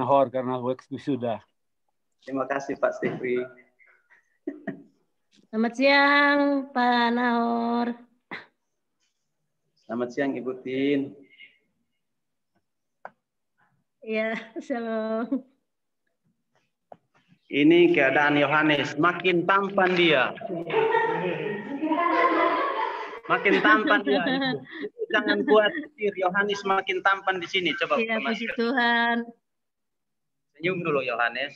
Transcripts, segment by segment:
Nahor karena wisuda. Terima kasih Pak Stefri. Selamat siang Pak Nahor. Selamat siang Ibu Tin. Ya, shalom. Ini keadaan Yohanes, makin tampan dia. Makin tampan dia. Jangan buat Yohanes makin tampan di sini. Coba Ya, buka puji masker. Tuhan. Senyum dulu Yohanes.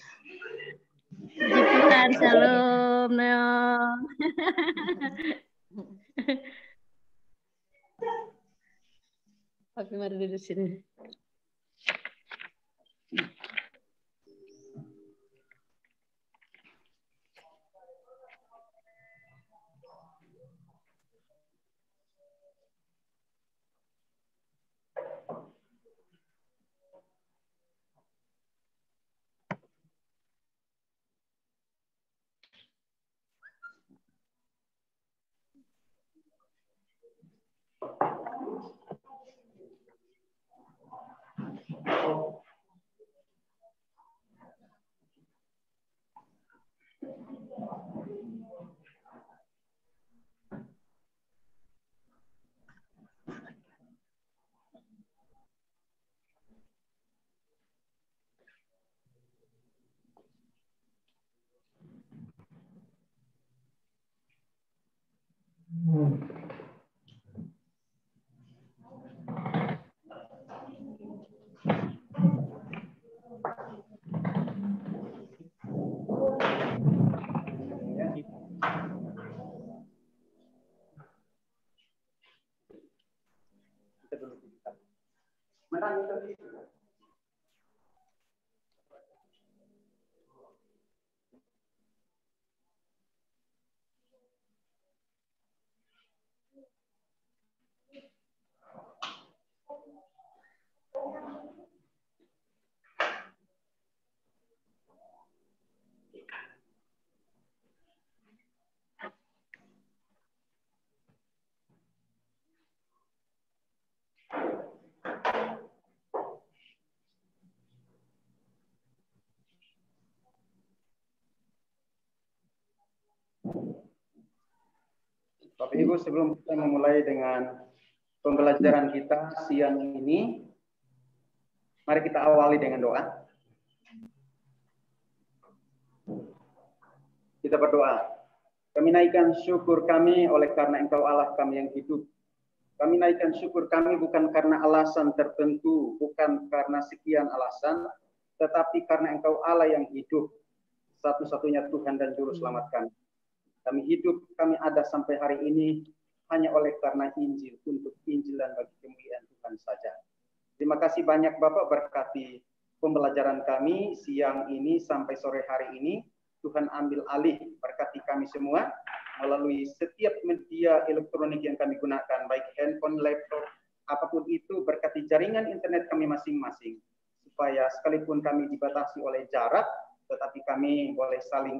Puji Tuhan, shalom Neon. Oke, mari duduk sini. Bapak Ibu, sebelum kita memulai dengan pembelajaran kita siang ini, mari kita awali dengan doa. Kita berdoa. Kami naikkan syukur kami oleh karena Engkau Allah kami yang hidup. Kami naikkan syukur kami bukan karena alasan tertentu, bukan karena sekian alasan, tetapi karena Engkau Allah yang hidup, satu-satunya Tuhan dan Juru Selamat kami. Kami hidup, kami ada sampai hari ini hanya oleh karena Injil, untuk Injil dan bagi kemuliaan Tuhan saja. Terima kasih banyak Bapak, berkati pembelajaran kami siang ini sampai sore hari ini. Tuhan ambil alih, berkati kami semua melalui setiap media elektronik yang kami gunakan, baik handphone, laptop, apapun itu, berkati jaringan internet kami masing-masing. Supaya sekalipun kami dibatasi oleh jarak, tetapi kami boleh saling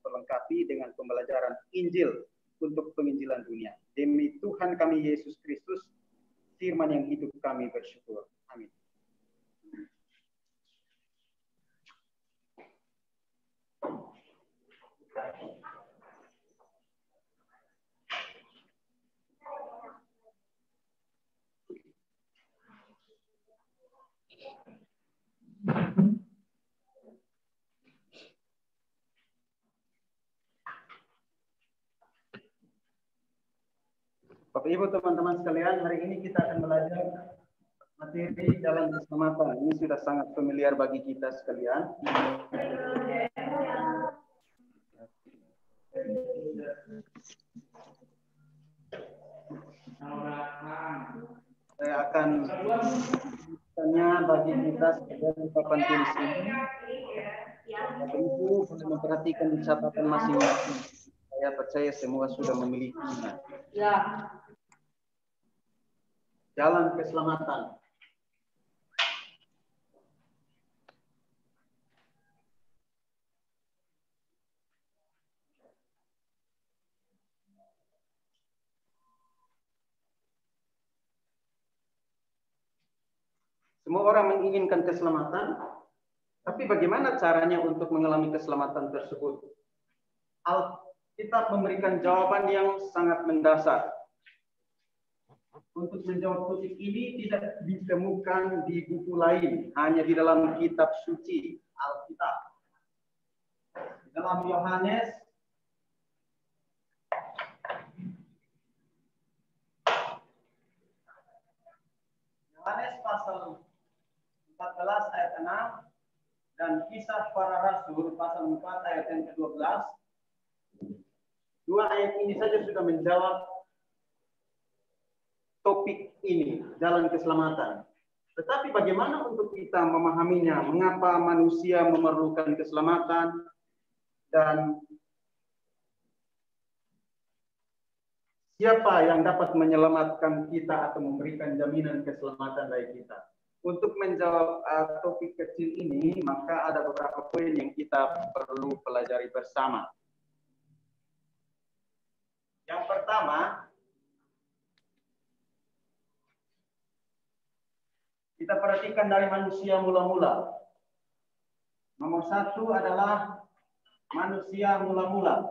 melengkapi dengan pembelajaran Injil untuk penginjilan dunia. Demi Tuhan kami Yesus Kristus, firman yang hidup kami bersyukur. Amin. Bapak Ibu teman-teman sekalian, hari ini kita akan belajar materi dalam keselamatan. Ini sudah sangat familiar bagi kita sekalian. Saya akan tanya bagi kita sebagai papan tulis ini. Bapak Ibu boleh memperhatikan di catatan masing-masing. Saya percaya semua sudah memilikinya. Jalan keselamatan. Semua orang menginginkan keselamatan, Tapi bagaimana caranya untuk mengalami keselamatan tersebut? Alkitab memberikan jawaban yang sangat mendasar. Untuk menjawab topik ini tidak ditemukan di buku lain, hanya di dalam kitab suci Alkitab. Di dalam Yohanes pasal 14 ayat 6 dan Kisah Para Rasul pasal 4 ayat yang ke-12. Dua ayat ini saja sudah menjawab topik ini, jalan keselamatan. Tetapi bagaimana untuk kita memahaminya? Mengapa manusia memerlukan keselamatan? Dan siapa yang dapat menyelamatkan kita atau memberikan jaminan keselamatan bagi kita? Untuk menjawab topik kecil ini, maka ada beberapa poin yang kita perlu pelajari bersama. Yang pertama, kita perhatikan dari manusia mula-mula. Nomor satu adalah manusia mula-mula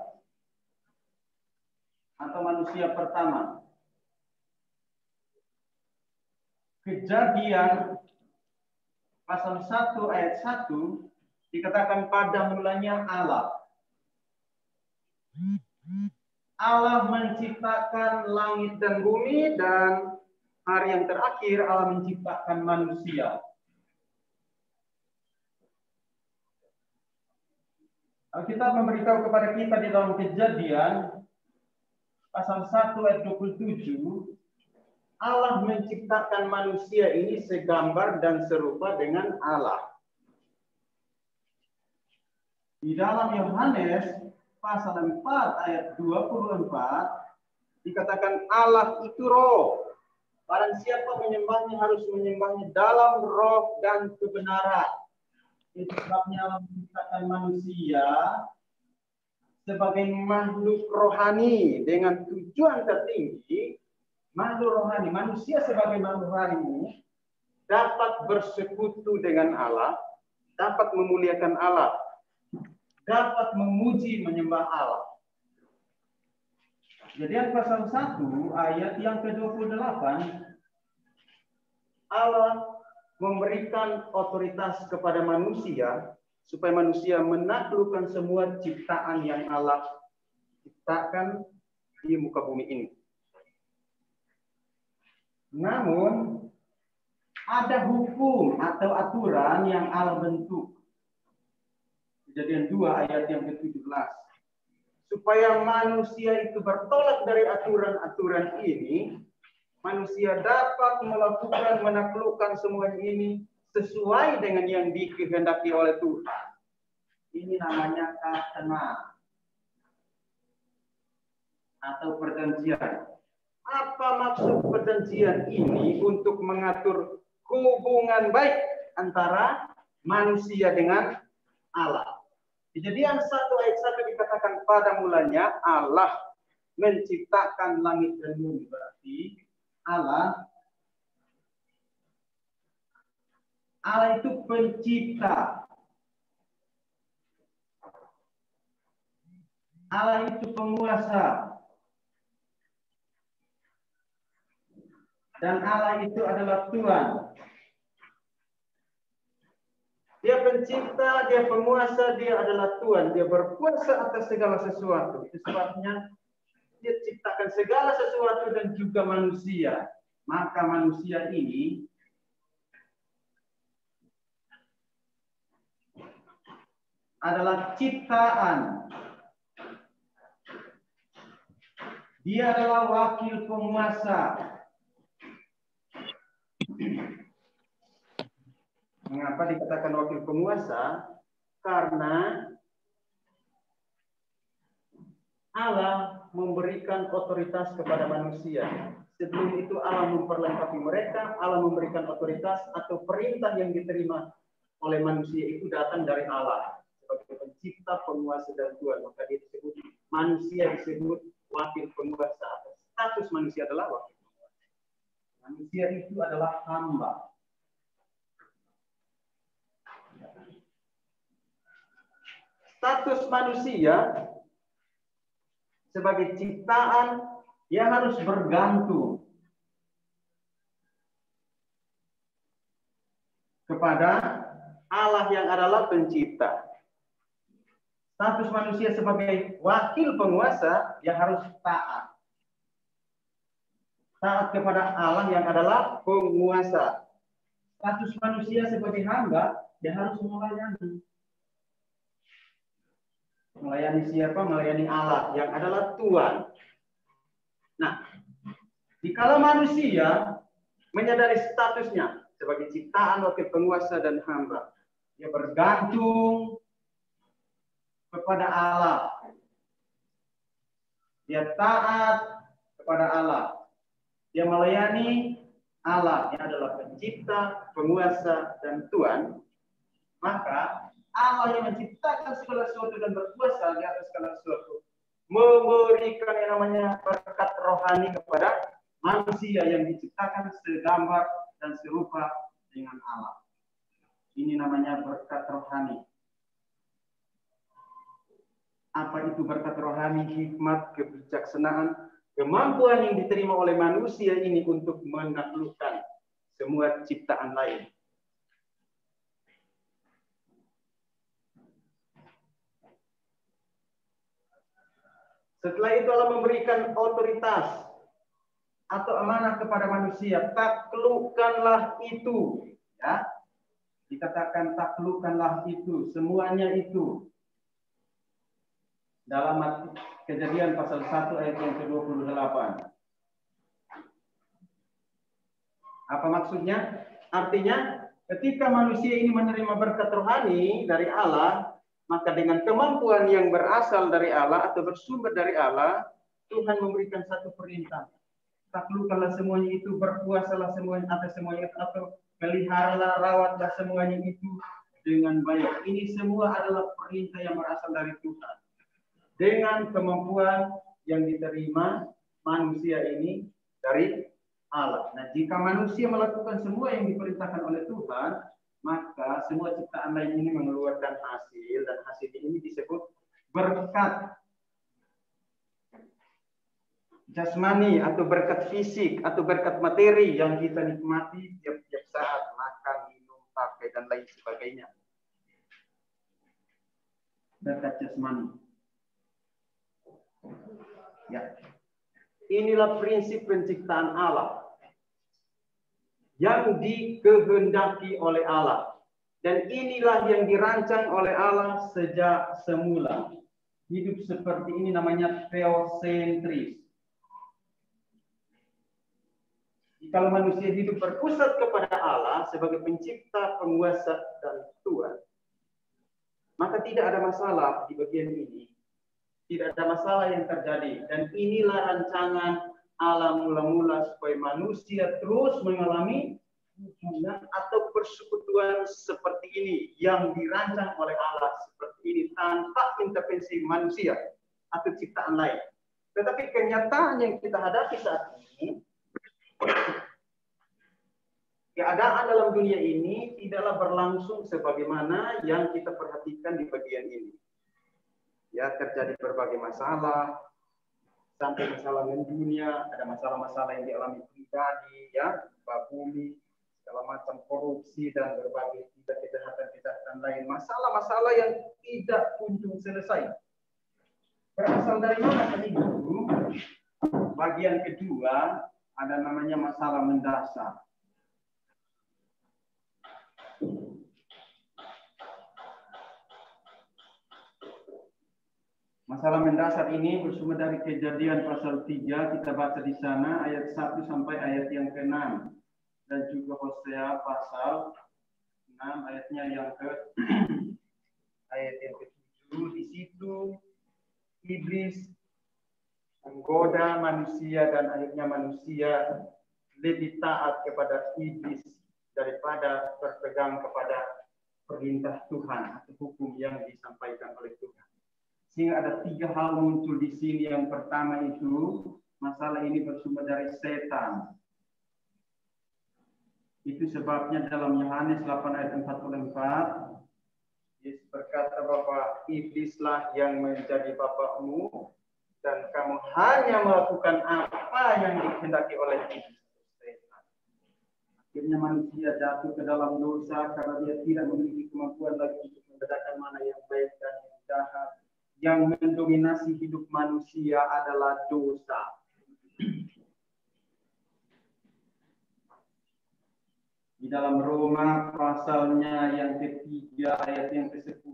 atau manusia pertama. Kejadian pasal 1 ayat 1 dikatakan pada mulanya Allah. Allah menciptakan langit dan bumi, dan hari yang terakhir Allah menciptakan manusia. Alkitab memberitahu kepada kita di dalam Kejadian pasal 1 ayat 27, Allah menciptakan manusia ini segambar dan serupa dengan Allah. Di dalam Yohanes pasal 4 ayat 24 dikatakan Allah itu roh. Barang siapa menyembahnya harus menyembahnya dalam roh dan kebenaran. Itu sebabnya Allah menciptakan manusia sebagai makhluk rohani dengan tujuan tertinggi. Makhluk rohani, manusia sebagai makhluk rohani dapat bersekutu dengan Allah, dapat memuliakan Allah, dapat memuji menyembah Allah. Kejadian pasal 1 ayat yang ke-28, Allah memberikan otoritas kepada manusia supaya manusia menaklukkan semua ciptaan yang Allah ciptakan di muka bumi ini. Namun ada hukum atau aturan yang Allah bentuk. Kejadian 2 ayat yang ke-17. Supaya manusia itu bertolak dari aturan-aturan ini, manusia dapat melakukan, menaklukkan semua ini sesuai dengan yang dikehendaki oleh Tuhan. Ini namanya katana atau perjanjian. Apa maksud perjanjian ini? Untuk mengatur hubungan baik antara manusia dengan Allah. Kejadian 1 ayat 1 dikatakan pada mulanya Allah menciptakan langit dan bumi. Berarti Allah itu pencipta. Allah itu penguasa. Dan Allah itu adalah Tuhan. Dia pencipta, dia penguasa, dia adalah Tuhan. Dia berkuasa atas segala sesuatu. Itu sebabnya dia ciptakan segala sesuatu dan juga manusia. Maka manusia ini adalah ciptaan. Dia adalah wakil penguasa. Mengapa dikatakan wakil penguasa? Karena Allah memberikan otoritas kepada manusia. Sebelum itu Allah memperlengkapi mereka, Allah memberikan otoritas atau perintah yang diterima oleh manusia itu datang dari Allah. Sebagai pencipta, penguasa, dan Tuhan. Maka dia disebut, manusia disebut wakil penguasa. Status manusia adalah wakil penguasa. Manusia itu adalah hamba. status manusia sebagai ciptaan yang harus bergantung kepada Allah yang adalah pencipta. Status manusia sebagai wakil penguasa yang harus taat. Taat kepada Allah yang adalah penguasa. Status manusia sebagai hamba yang harus melayani. Melayani siapa? Melayani Allah yang adalah Tuhan. Nah, jikalau manusia menyadari statusnya sebagai ciptaan, wakil penguasa, dan hamba, dia bergantung kepada Allah. Dia taat kepada Allah. Dia melayani Allah yang adalah pencipta, penguasa, dan Tuhan. Maka Allah yang menciptakan segala sesuatu dan berkuasa di atas segala sesuatu memberikan yang namanya berkat rohani kepada manusia yang diciptakan segambar dan serupa dengan Allah. Ini namanya berkat rohani. Apa itu berkat rohani? Hikmat, kebijaksanaan, kemampuan yang diterima oleh manusia ini untuk menaklukkan semua ciptaan lain. Setelah itu Allah memberikan otoritas atau amanah kepada manusia. Taklukkanlah itu. Ya. Dikatakan taklukkanlah itu. Semuanya itu. Dalam Kejadian pasal 1 ayat yang ke-28. Apa maksudnya? Artinya ketika manusia ini menerima berkat rohani dari Allah, maka dengan kemampuan yang berasal dari Allah atau bersumber dari Allah, Tuhan memberikan satu perintah. Taklukkanlah semuanya itu, berkuasalah semuanya atas semuanya itu, atau peliharalah, rawatlah semuanya itu dengan baik. Ini semua adalah perintah yang berasal dari Tuhan. Dengan kemampuan yang diterima manusia ini dari Allah. Nah, jika manusia melakukan semua yang diperintahkan oleh Tuhan, maka semua ciptaan lain ini mengeluarkan hasil, dan hasil ini disebut berkat jasmani atau berkat fisik atau berkat materi yang kita nikmati tiap-tiap saat, makan, minum, pakai, dan lain sebagainya. Berkat jasmani. Ya. Inilah prinsip penciptaan Allah yang dikehendaki oleh Allah. Dan inilah yang dirancang oleh Allah sejak semula. Hidup seperti ini namanya teosentris. Kalau manusia hidup berpusat kepada Allah sebagai pencipta, penguasa, dan Tuhan, maka tidak ada masalah di bagian ini. Tidak ada masalah yang terjadi. Dan inilah rancangan Allah mula-mula supaya manusia terus mengalami hubungan atau persekutuan seperti ini yang dirancang oleh Allah seperti ini tanpa intervensi manusia atau ciptaan lain. Tetapi kenyataan yang kita hadapi saat ini, keadaan dalam dunia ini tidaklah berlangsung sebagaimana yang kita perhatikan di bagian ini. Ya, terjadi berbagai masalah, sampai masalah dunia, ada masalah-masalah yang dialami pribadi, ya, bumi, segala macam korupsi dan berbagai kejahatan-kejahatan lain. Masalah-masalah yang tidak kunjung selesai. Berasal dari mana tadi itu? Bagian kedua ada namanya masalah mendasar. Masalah mendasar ini bersumber dari Kejadian pasal 3, kita baca di sana ayat 1 sampai ayat yang ke-6. Dan juga Hosea pasal 6 ayatnya yang ayat yang ke-7. Di situ iblis menggoda manusia dan akhirnya manusia lebih taat kepada iblis daripada berpegang kepada perintah Tuhan atau hukum yang disampaikan oleh Tuhan. Sehingga ada 3 hal muncul di sini. Yang pertama itu, masalah ini bersumber dari setan. Itu sebabnya dalam Yohanes 8 ayat 44, Yesus berkata kata Bapa, iblislah yang menjadi bapakmu dan kamu hanya melakukan apa yang dikehendaki oleh iblis. Akhirnya manusia jatuh ke dalam dosa karena dia tidak memiliki kemampuan lagi untuk membedakan mana yang baik dan yang jahat. Yang mendominasi hidup manusia adalah dosa. Di dalam Roma pasalnya yang ketiga ayat yang ke-10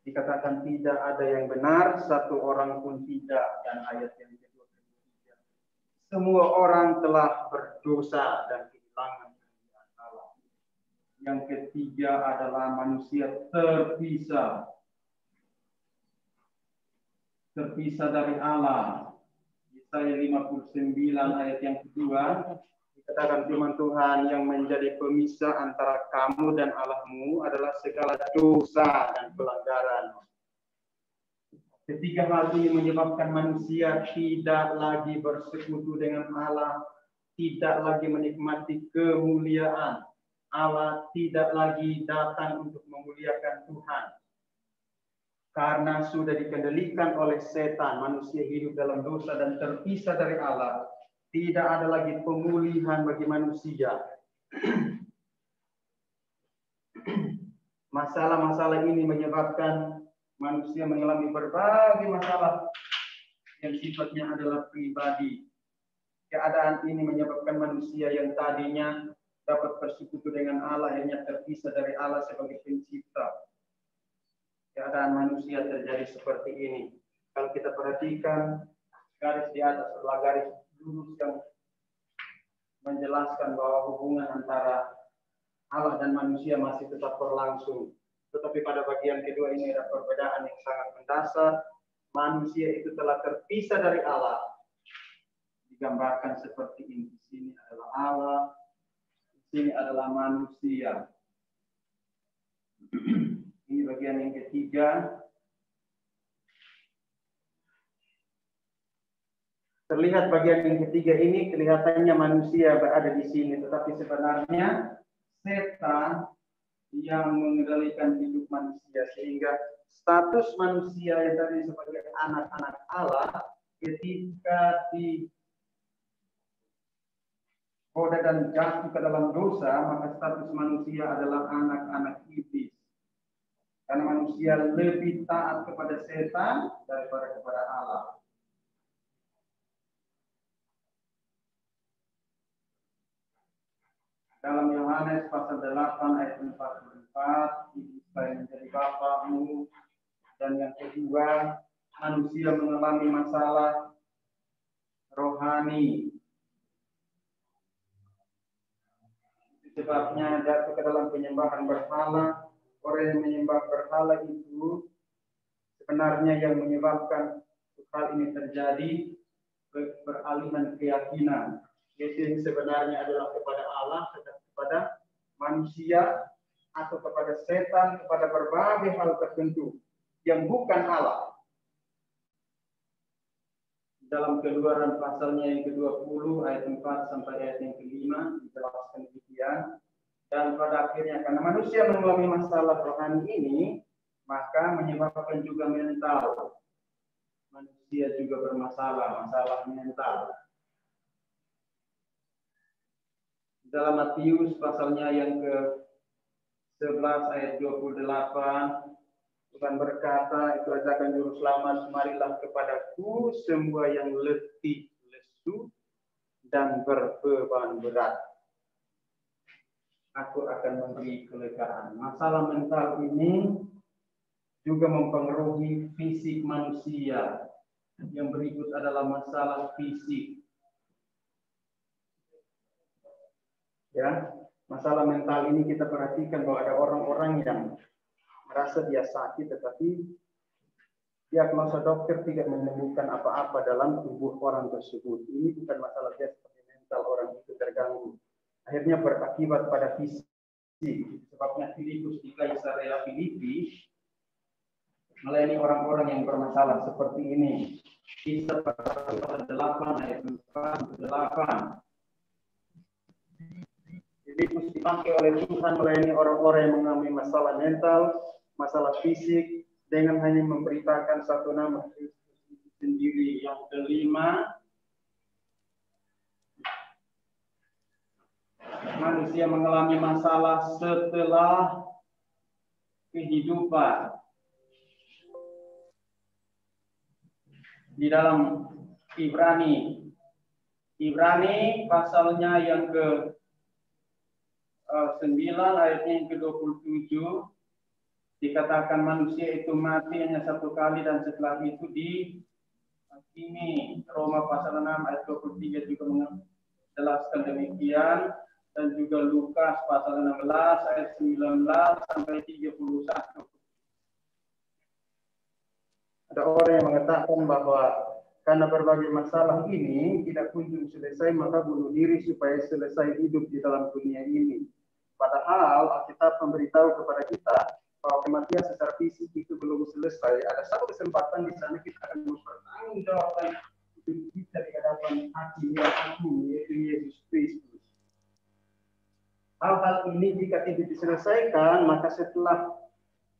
dikatakan tidak ada yang benar, satu orang pun tidak, dan ayat yang ke-23 semua orang telah berdosa dan kehilangan kemuliaan Allah. Yang ketiga adalah manusia terpisah dari Allah. Yesaya 59 ayat yang kedua dikatakan firman Tuhan, yang menjadi pemisah antara kamu dan Allahmu adalah segala dosa dan pelanggaran. Ketiga hal ini menyebabkan manusia tidak lagi bersekutu dengan Allah, tidak lagi menikmati kemuliaan Allah, tidak lagi datang untuk memuliakan Tuhan. Karena sudah dikendalikan oleh setan, manusia hidup dalam dosa dan terpisah dari Allah. Tidak ada lagi pemulihan bagi manusia. Masalah-masalah ini menyebabkan manusia mengalami berbagai masalah yang sifatnya adalah pribadi. Keadaan ini menyebabkan manusia yang tadinya dapat bersekutu dengan Allah akhirnya terpisah dari Allah sebagai pencipta. Keadaan manusia terjadi seperti ini. Kalau kita perhatikan garis di atas adalah garis lurus yang menjelaskan bahwa hubungan antara Allah dan manusia masih tetap berlangsung. Tetapi pada bagian kedua ini ada perbedaan yang sangat mendasar. Manusia itu telah terpisah dari Allah. Digambarkan seperti ini. Di sini adalah Allah, di sini adalah manusia. Ini bagian yang ketiga. Terlihat bagian yang ketiga ini kelihatannya manusia berada di sini, tetapi sebenarnya setan yang mengendalikan hidup manusia, sehingga status manusia yang tadi sebagai anak-anak Allah ketika digoda dan jatuh ke dalam dosa, maka status manusia adalah anak-anak iblis. Karena manusia lebih taat kepada setan daripada kepada Allah. Dalam Yohanes pasal 8 ayat 44, iblis menjadi bapakmu. Dan yang kedua, manusia mengalami masalah rohani. Sebabnya jatuh ke dalam penyembahan berhala. Orang yang menyembah berhala itu sebenarnya yang menyebabkan hal ini terjadi beralihan keyakinan. Yaitu sebenarnya adalah kepada Allah, kepada manusia, atau kepada setan, kepada berbagai hal tertentu yang bukan Allah. Dalam Keluaran pasalnya yang ke-20 ayat 4 sampai ayat yang ke-5 dijelaskan demikian. Dan pada akhirnya karena manusia mengalami masalah rohani ini, maka menyebabkan juga mental. Manusia juga bermasalah, masalah mental. Dalam Matius pasalnya yang ke-11 ayat 28, Tuhan berkata, itu ajakan juru selamat, marilah kepadaku semua yang letih, lesu, dan berbeban berat. Aku akan memberi kelegaan. Masalah mental ini juga mempengaruhi fisik manusia. Yang berikut adalah masalah fisik. Ya, masalah mental ini kita perhatikan bahwa ada orang-orang yang merasa dia sakit, tetapi diagnosa dokter tidak menemukan apa-apa dalam tubuh orang tersebut. Ini bukan masalah dia seperti mental orang itu terganggu. Akhirnya berakibat pada fisik. Sebabnya Filipus di Kaisarea Filipi melayani orang-orang yang bermasalah seperti ini. Kisah pasal 8 ayat 4-8. Filipus dipakai oleh Tuhan melayani orang-orang yang mengalami masalah mental. masalah fisik dengan hanya memberitakan satu nama Kristus itu sendiri. Yang kelima, manusia mengalami masalah setelah kehidupan. Di dalam Ibrani pasalnya yang ke 9 ayatnya yang ke-27 dikatakan manusia itu mati hanya satu kali dan setelah itu dihakimi. Roma pasal 6 ayat 23 juga menjelaskan demikian, dan juga Lukas pasal 16 ayat 19 sampai 31. Ada orang yang mengatakan bahwa karena berbagai masalah ini tidak kunjung selesai, maka bunuh diri supaya selesai hidup di dalam dunia ini. Padahal Alkitab memberitahu kepada kita bahwa kematian secara fisik itu belum selesai. Ada satu kesempatan di sana kita akan mempertanggungjawabkan hidup kita di hadapan Hakim yang agung, yaitu Yesus Kristus. Hal-hal ini jika tidak diselesaikan, maka setelah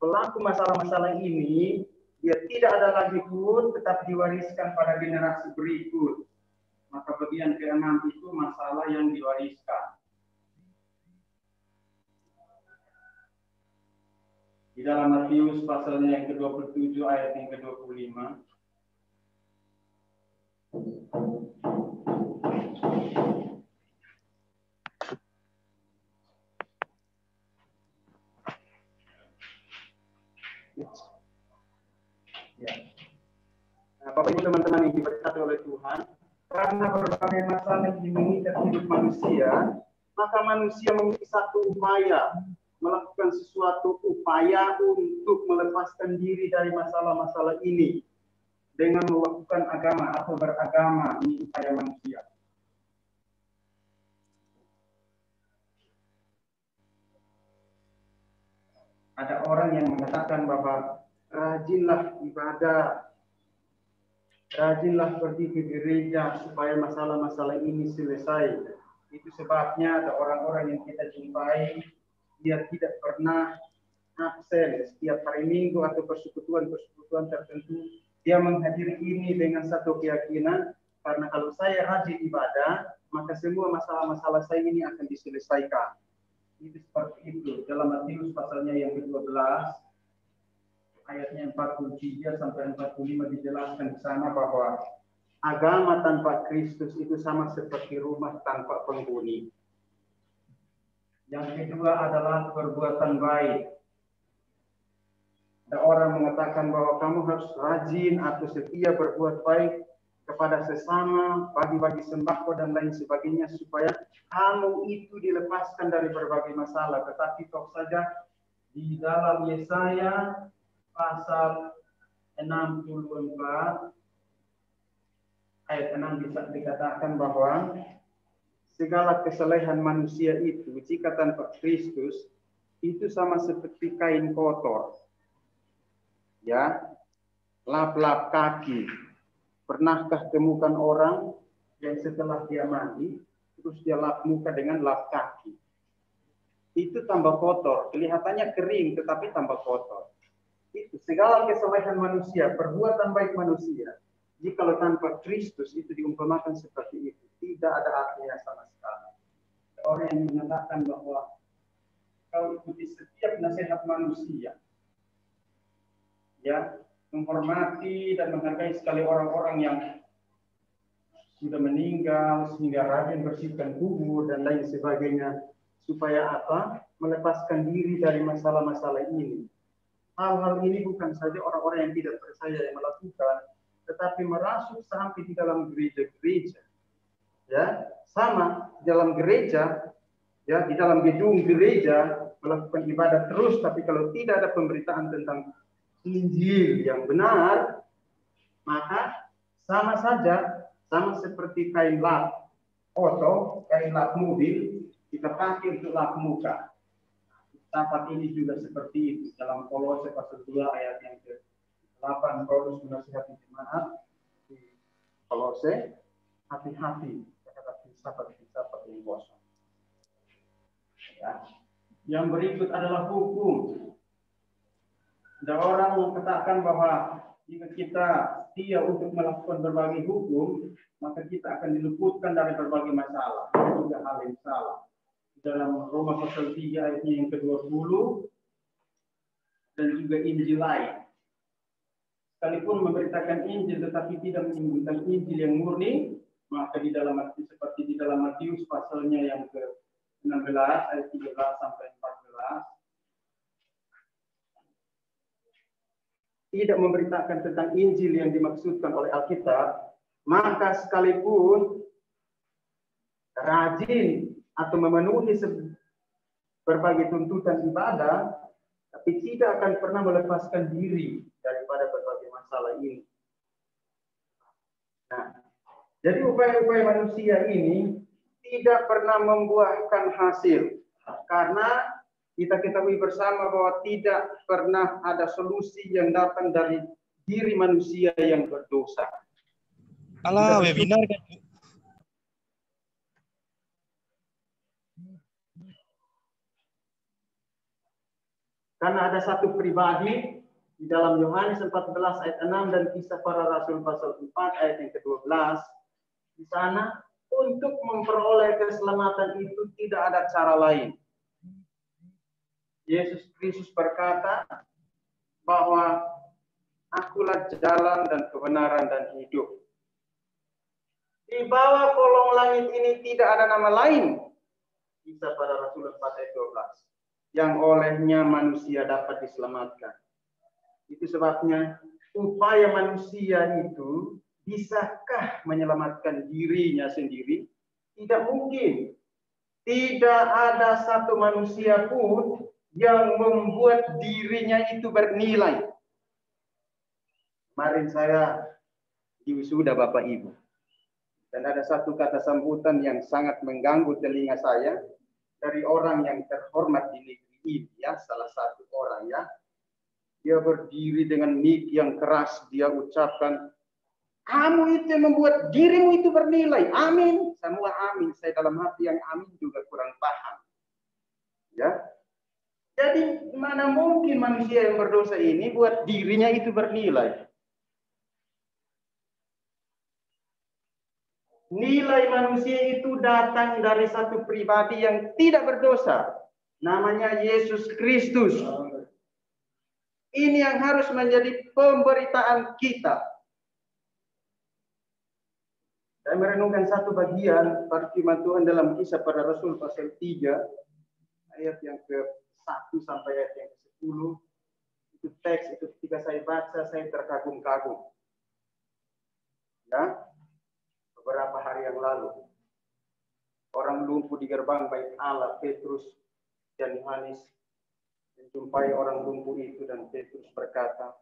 pelaku masalah-masalah ini, dia tidak ada lagi pun tetap diwariskan pada generasi berikut. Maka bagian ke-6 itu masalah yang diwariskan. Di dalam Matius pasalnya yang ke-27 ayat yang ke-25. Ya. Nah, Bapak Ibu teman-teman yang diberkati oleh Tuhan, karena berbagai masalah yang mengikat hidup manusia, maka manusia memiliki satu upaya, melakukan sesuatu upaya untuk melepaskan diri dari masalah-masalah ini dengan melakukan agama atau beragama. Ini upaya manusia. Ada orang yang mengatakan bahwa rajinlah ibadah, rajinlah pergi ke gereja supaya masalah-masalah ini selesai. Itu sebabnya ada orang-orang yang kita jumpai, dia tidak pernah absen setiap hari Minggu atau persekutuan-persekutuan tertentu. Dia menghadiri ini dengan satu keyakinan, karena kalau saya rajin ibadah, maka semua masalah-masalah saya ini akan diselesaikan. Itu seperti itu. Dalam Matius pasalnya yang ke-12, ayatnya 43 sampai 45 dijelaskan di sana bahwa agama tanpa Kristus itu sama seperti rumah tanpa penghuni. Yang kedua adalah perbuatan baik. Ada orang mengatakan bahwa kamu harus rajin atau setia berbuat baik kepada sesama, bagi-bagi sembako dan lain sebagainya supaya kamu itu dilepaskan dari berbagai masalah. Tetapi toh saja di dalam Yesaya pasal 64 ayat 6 bisa dikatakan bahwa segala kesalehan manusia itu jika tanpa Kristus itu sama seperti kain kotor. Ya, lap-lap kaki. Pernahkah temukan orang yang setelah dia mandi terus dia lap muka dengan lap kaki? Itu tambah kotor, kelihatannya kering tetapi tambah kotor. Itu segala kesalehan manusia, perbuatan baik manusia, jikalau tanpa Kristus itu diumpamakan seperti itu, tidak ada artinya sama sekali. Orang yang mengatakan bahwa kalau ikuti setiap nasihat manusia, ya, menghormati dan menghargai sekali orang-orang yang sudah meninggal sehingga rajin bersihkan kubur dan lain sebagainya, supaya apa? Melepaskan diri dari masalah-masalah ini. Hal-hal ini bukan saja orang-orang yang tidak percaya yang melakukan, tetapi merasuk sampai di dalam gereja-gereja. Ya, sama dalam gereja, ya, di dalam gedung gereja melakukan ibadah terus, tapi kalau tidak ada pemberitaan tentang Injil yang benar, maka sama saja, sama seperti kain lap oto, kain lap mobil, kita pakai untuk lap muka. Sahabat ini juga seperti itu. Dalam Kolose pasal 2 ayat yang ke-8, Paulus menasihati jemaat di Kolose, hati-hati terhadap filsafat-filsafat yang kosong. Ya. Yang berikut adalah hukum. Ada orang mengatakan bahwa jika kita setia untuk melakukan berbagai hukum, maka kita akan diluputkan dari berbagai masalah. Itu juga hal yang salah. Dalam Roma pasal 3 ayatnya yang ke-20 dan juga Injil lain. Sekalipun memberitakan Injil tetapi tidak menyebutkan Injil yang murni, maka di dalam seperti di dalam Matius pasalnya yang ke-16 ayat 13 sampai 14 tidak memberitakan tentang Injil yang dimaksudkan oleh Alkitab, maka sekalipun rajin atau memenuhi berbagai tuntutan ibadah, tapi tidak akan pernah melepaskan diri daripada berbagai masalah ini. Nah, jadi upaya-upaya manusia ini tidak pernah membuahkan hasil, karena kita ketahui bersama bahwa tidak pernah ada solusi yang datang dari diri manusia yang berdosa. Alah, webinar kan? Karena ada satu pribadi di dalam Yohanes 14 ayat 6 dan Kisah Para Rasul pasal 4 ayat yang ke-12. Di sana untuk memperoleh keselamatan itu tidak ada cara lain. Yesus Kristus berkata bahwa akulah jalan dan kebenaran dan hidup. Di bawah kolong langit ini tidak ada nama lain. Kisah Para Rasul 4 ayat 12. Yang olehnya manusia dapat diselamatkan. Itu sebabnya upaya manusia itu bisakah menyelamatkan dirinya sendiri? Tidak mungkin. Tidak ada satu manusia pun yang membuat dirinya itu bernilai. Kemarin saya di wisuda Bapak Ibu. Dan ada satu kata sambutan yang sangat mengganggu telinga saya dari orang yang terhormat di negeri ini, ya, salah satu orang, ya. Dia berdiri dengan mic yang keras, dia ucapkan, kamu itu yang membuat dirimu itu bernilai. Amin. Semua amin. Saya dalam hati yang amin juga kurang paham. Ya. Jadi mana mungkin manusia yang berdosa ini buat dirinya itu bernilai. Nilai manusia itu datang dari satu pribadi yang tidak berdosa. Namanya Yesus Kristus. Ini yang harus menjadi pemberitaan kita. Saya merenungkan satu bagian firman Tuhan dalam Kisah Para Rasul pasal 3 ayat yang ke-1 sampai ayat yang ke-10. Itu teks itu ketika saya baca saya terkagum-kagum. Ya. Beberapa hari yang lalu orang lumpuh di gerbang bait Allah, Petrus dan Yohanes menjumpai orang lumpuh itu dan Petrus berkata,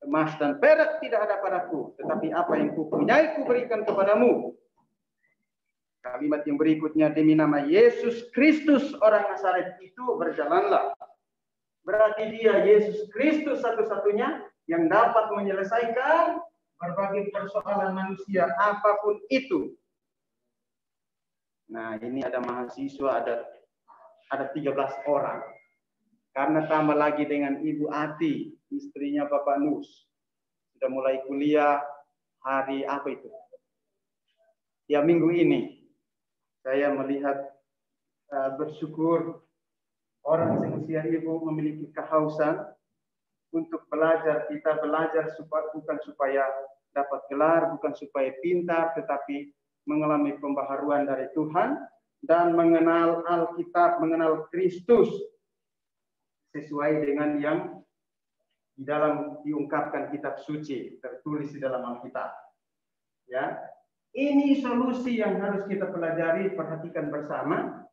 emas dan perak tidak ada padaku, tetapi apa yang kupunyai kuberikan kepadamu. Kalimat yang berikutnya, demi nama Yesus Kristus orang Nazaret itu berjalanlah. Berarti dia Yesus Kristus satu-satunya yang dapat menyelesaikan berbagai persoalan manusia apapun itu. Nah, ini ada mahasiswa, ada 13 orang. Karena tambah lagi dengan Ibu Ati, istrinya Bapak Nus. Sudah mulai kuliah hari apa itu? Ya, minggu ini. Saya melihat bersyukur orang seusia Ibu memiliki kehausan untuk belajar. Kita belajar bukan supaya dapat gelar, bukan supaya pintar, tetapi mengalami pembaharuan dari Tuhan dan mengenal Alkitab, mengenal Kristus sesuai dengan yang di dalam diungkapkan kitab suci, tertulis di dalam Alkitab. Ya, ini solusi yang harus kita pelajari, perhatikan bersama.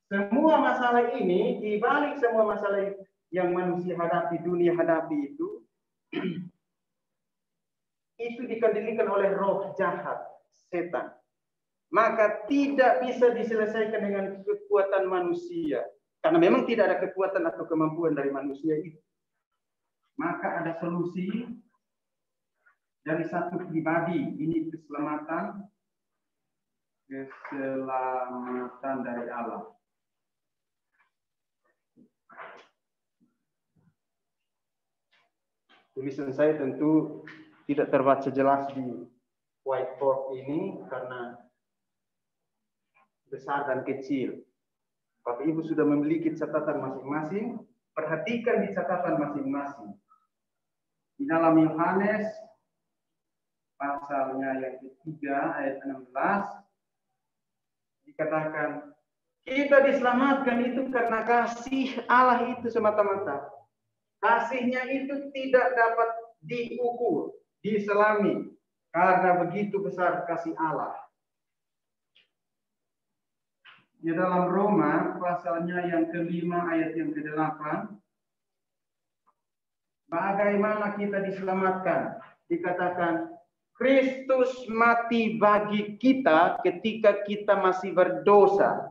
Semua masalah ini, di balik semua masalah yang manusia hadapi, dunia hadapi itu dikendalikan oleh roh jahat, setan. Maka tidak bisa diselesaikan dengan kekuatan manusia. Karena memang tidak ada kekuatan atau kemampuan dari manusia itu. Maka ada solusi dari satu pribadi. Ini keselamatan dari Allah. Tulisan saya tentu tidak terbaca jelas di whiteboard ini karena besar dan kecil. Bapak Ibu sudah memiliki catatan masing-masing, perhatikan di catatan masing-masing. Di dalam Yohanes pasalnya yang ketiga ayat 16 dikatakan kita diselamatkan itu karena kasih Allah itu semata-mata. Kasihnya itu tidak dapat diukur, diselami karena begitu besar kasih Allah. Di dalam Roma pasalnya yang kelima ayat yang ke-8 bagaimana kita diselamatkan? Dikatakan Kristus mati bagi kita ketika kita masih berdosa.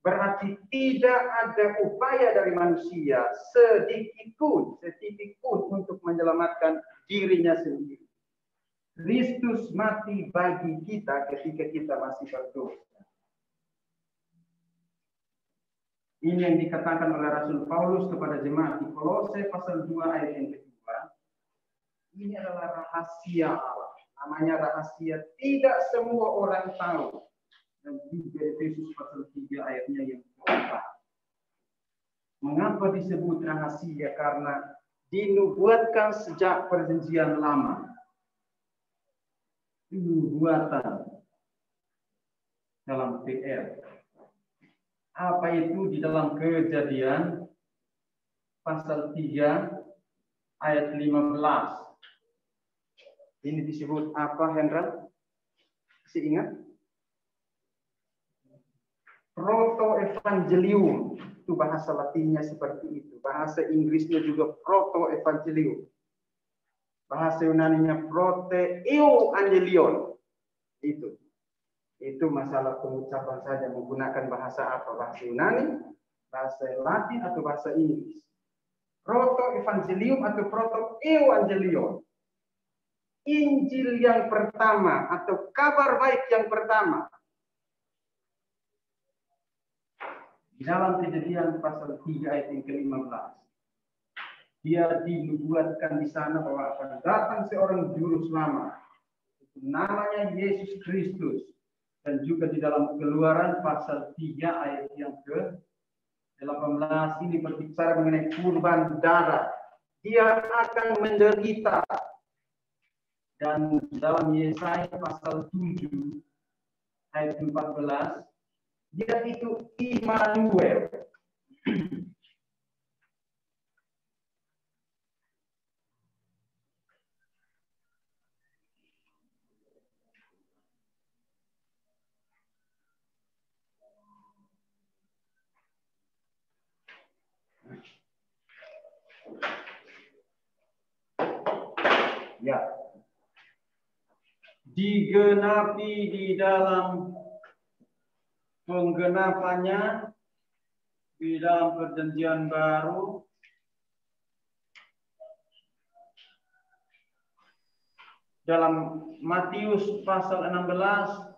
Berarti tidak ada upaya dari manusia sedikit pun untuk menyelamatkan dirinya sendiri. Kristus mati bagi kita ketika kita masih berdosa. Ini yang dikatakan oleh Rasul Paulus kepada jemaat di Kolose pasal 2 ayat yang kedua. Ini adalah rahasia Allah. Namanya rahasia tidak semua orang tahu. Dan juga Efesus pasal 3 ayatnya yang keempat. Mengapa disebut rahasia? Karena dinubuatkan sejak perjanjian lama. Nubuatan dalam PR. Apa itu di dalam Kejadian pasal 3 ayat 15. Ini disebut apa, Hendra? Masih ingat? Proto-evangelium. Itu bahasa Latinnya seperti itu. Bahasa Inggrisnya juga proto-evangelium. Bahasa Yunaninya proto-euangelion. Itu masalah pengucapan saja. Menggunakan bahasa apa? Bahasa Yunani, bahasa Latin, atau bahasa Inggris. Proto-evangelium atau proto-euangelion. Injil yang pertama atau kabar baik yang pertama. Di dalam Kejadian pasal 3 ayat yang ke-15. Dia dinubuatkan di sana bahwa akan datang seorang juru selamat. Namanya Yesus Kristus. Dan juga di dalam Keluaran pasal 3 ayat yang ke-18 ini berbicara mengenai kurban darah. Dia akan menderita. Dan dalam Yesaya pasal 7 ayat 14 dia itu Immanuel. Ya. Digenapi di dalam penggenapannya di dalam perjanjian baru dalam Matius pasal 16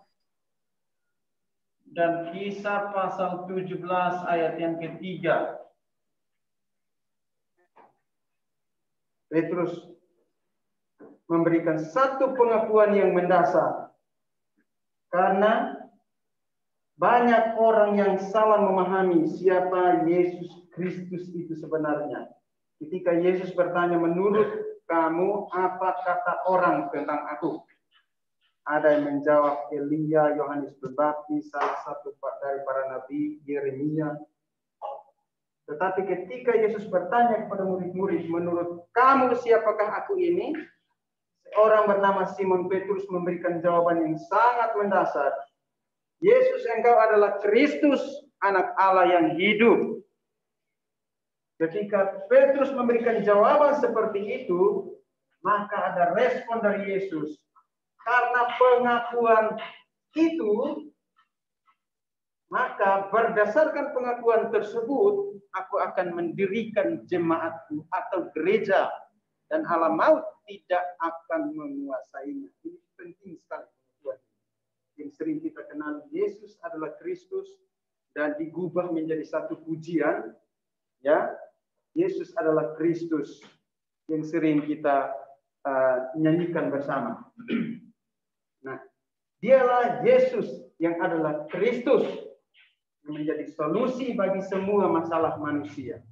dan Kisah pasal 17 ayat yang ketiga. Petrus memberikan satu pengakuan yang mendasar karena banyak orang yang salah memahami siapa Yesus Kristus itu sebenarnya. Ketika Yesus bertanya, menurut kamu apa kata orang tentang aku? Ada yang menjawab Elia, Yohanes Pembaptis, salah satu dari para nabi, Yeremia. Tetapi ketika Yesus bertanya kepada murid-murid, menurut kamu siapakah aku ini? Seorang bernama Simon Petrus memberikan jawaban yang sangat mendasar. Yesus, engkau adalah Kristus, anak Allah yang hidup. Ketika Petrus memberikan jawaban seperti itu, maka ada respon dari Yesus. Karena pengakuan itu, maka berdasarkan pengakuan tersebut, aku akan mendirikan jemaatku atau gereja. Dan alam maut tidak akan menguasainya. Ini penting sekali. Yang sering kita kenal, Yesus adalah Kristus dan digubah menjadi satu pujian, ya. Yesus adalah Kristus yang sering kita nyanyikan bersama. Nah, dialah Yesus yang adalah Kristus yang menjadi solusi bagi semua masalah manusia.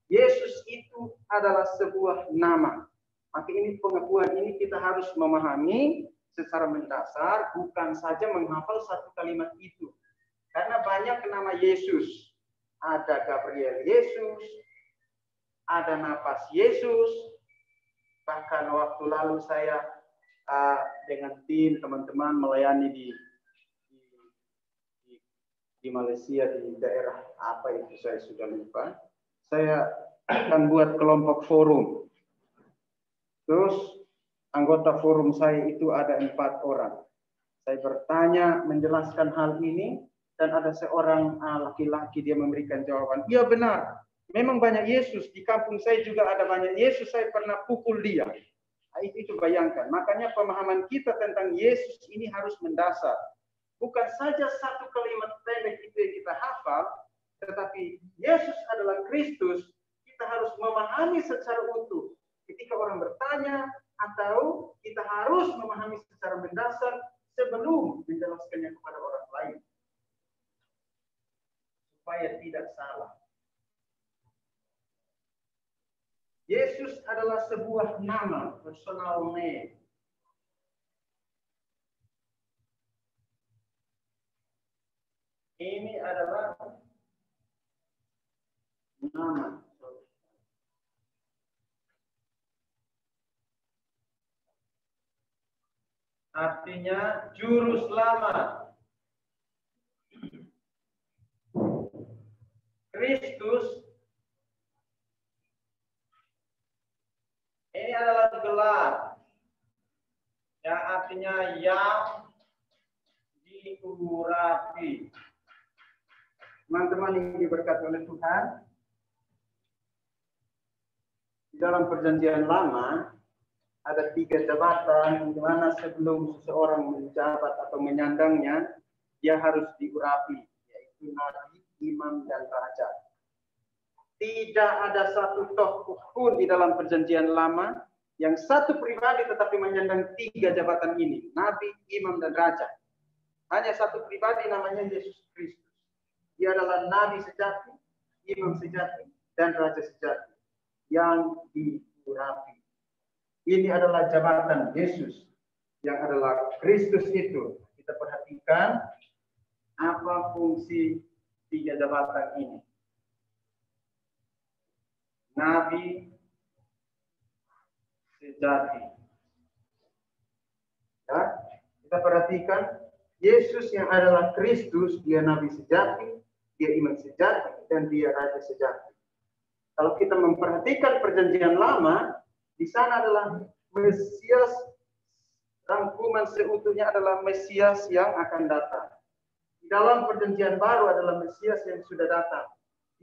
Yesus itu adalah sebuah nama. Maka ini pengakuan ini kita harus memahami secara mendasar, bukan saja menghafal satu kalimat itu. Karena banyak nama Yesus. Ada Gabriel Yesus, ada Napas Yesus. Bahkan waktu lalu saya dengan tim teman-teman melayani di Malaysia, di daerah apa itu saya sudah lupa. Saya akan buat kelompok forum. Terus anggota forum saya itu ada 4 orang. Saya bertanya menjelaskan hal ini dan ada seorang laki-laki dia memberikan jawaban. Iya benar, memang banyak Yesus. Di kampung saya juga ada banyak Yesus, saya pernah pukul dia. Nah, itu bayangkan. Makanya pemahaman kita tentang Yesus ini harus mendasar. Bukan saja satu kalimat pendek itu yang kita hafal, tetapi Yesus adalah Kristus. Kita harus memahami secara utuh. Ketika orang bertanya, atau kita harus memahami secara mendasar sebelum menjelaskannya kepada orang lain. Supaya tidak salah. Yesus adalah sebuah nama, personal name. Ini adalah nama. Artinya juru selamat. Kristus ini adalah gelar yang artinya yang diurapi. Teman-teman yang diberkati oleh Tuhan, di dalam perjanjian lama ada 3 jabatan di mana sebelum seseorang menjabat atau menyandangnya, dia harus diurapi, yaitu nabi, imam, dan raja. Tidak ada satu tokoh pun di dalam perjanjian lama yang satu pribadi tetapi menyandang 3 jabatan ini, nabi, imam, dan raja. Hanya satu pribadi namanya Yesus Kristus. Dia adalah nabi sejati, imam sejati, dan raja sejati yang diurapi. Ini adalah jabatan Yesus yang adalah Kristus itu. Kita perhatikan apa fungsi 3 jabatan ini. Nabi sejati. Ya, kita perhatikan Yesus yang adalah Kristus, dia nabi sejati, dia imam sejati, dan dia raja sejati. Kalau kita memperhatikan perjanjian lama, di sana adalah Mesias, rangkuman seutuhnya adalah Mesias yang akan datang. Di dalam perjanjian baru adalah Mesias yang sudah datang.